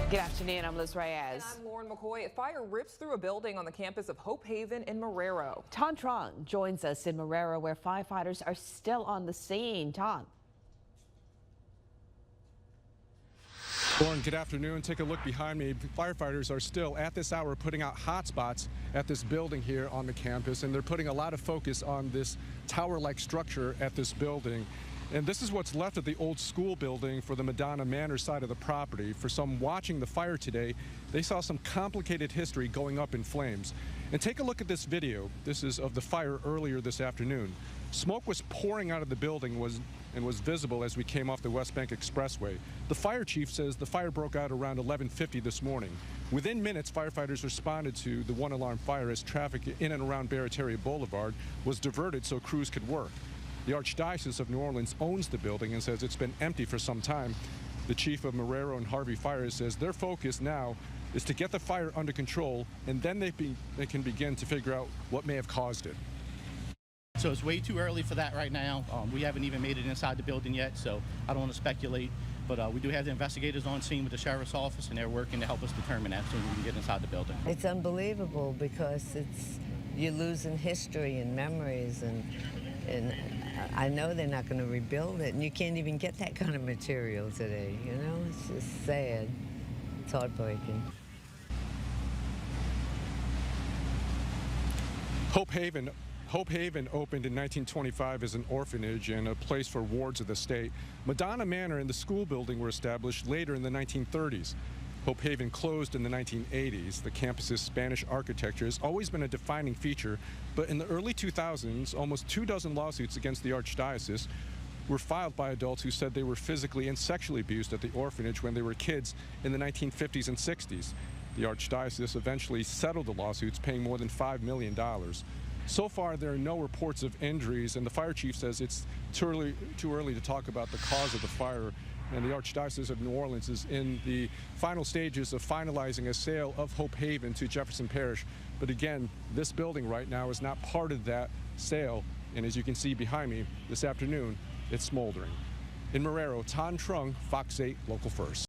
Good afternoon, I'm Liz Reyes. And I'm Lauren McCoy. A fire rips through a building on the campus of Hope Haven in Marrero. Ton Trung joins us in Marrero, where firefighters are still on the scene. Ton. Lauren, good afternoon. Take a look behind me. Firefighters are still at this hour putting out hot spots at this building here on the campus, and they're putting a lot of focus on this tower-like structure at this building. And this is what's left of the old school building for the Madonna Manor side of the property. For some watching the fire today, they saw some complicated history going up in flames. And take a look at this video. This is of the fire earlier this afternoon. Smoke was pouring out of the building and was visible as we came off the West Bank Expressway. The fire chief says the fire broke out around 11:50 this morning. Within minutes, firefighters responded to the one-alarm fire as traffic in and around Barataria Boulevard was diverted so crews could work. The Archdiocese of New Orleans owns the building and says it's been empty for some time. The chief of Marrero and Harvey Fire says their focus now is to get the fire under control, and then they can begin to figure out what may have caused it. So it's way too early for that right now. We haven't even made it inside the building yet, so I don't want to speculate. But we do have the investigators on scene with the sheriff's office, and they're working to help us determine that so we can get inside the building. It's unbelievable because you're losing history and memories, and I know they're not going to rebuild it, and you can't even get that kind of material today, you know? It's just sad. It's heartbreaking. Hope Haven opened in 1925 as an orphanage and a place for wards of the state. Madonna Manor and the school building were established later in the 1930s. Hope Haven closed in the 1980s. The campus's Spanish architecture has always been a defining feature, but in the early 2000s, almost 24 lawsuits against the Archdiocese were filed by adults who said they were physically and sexually abused at the orphanage when they were kids in the 1950s and 60s. The Archdiocese eventually settled the lawsuits, paying more than $5 million. So far, there are no reports of injuries, and the fire chief says it's too early to talk about the cause of the fire. And the Archdiocese of New Orleans is in the final stages of finalizing a sale of Hope Haven to Jefferson Parish. But again, this building right now is not part of that sale. And as you can see behind me this afternoon, it's smoldering. In Marrero, Ton Trung, Fox 8 Local First.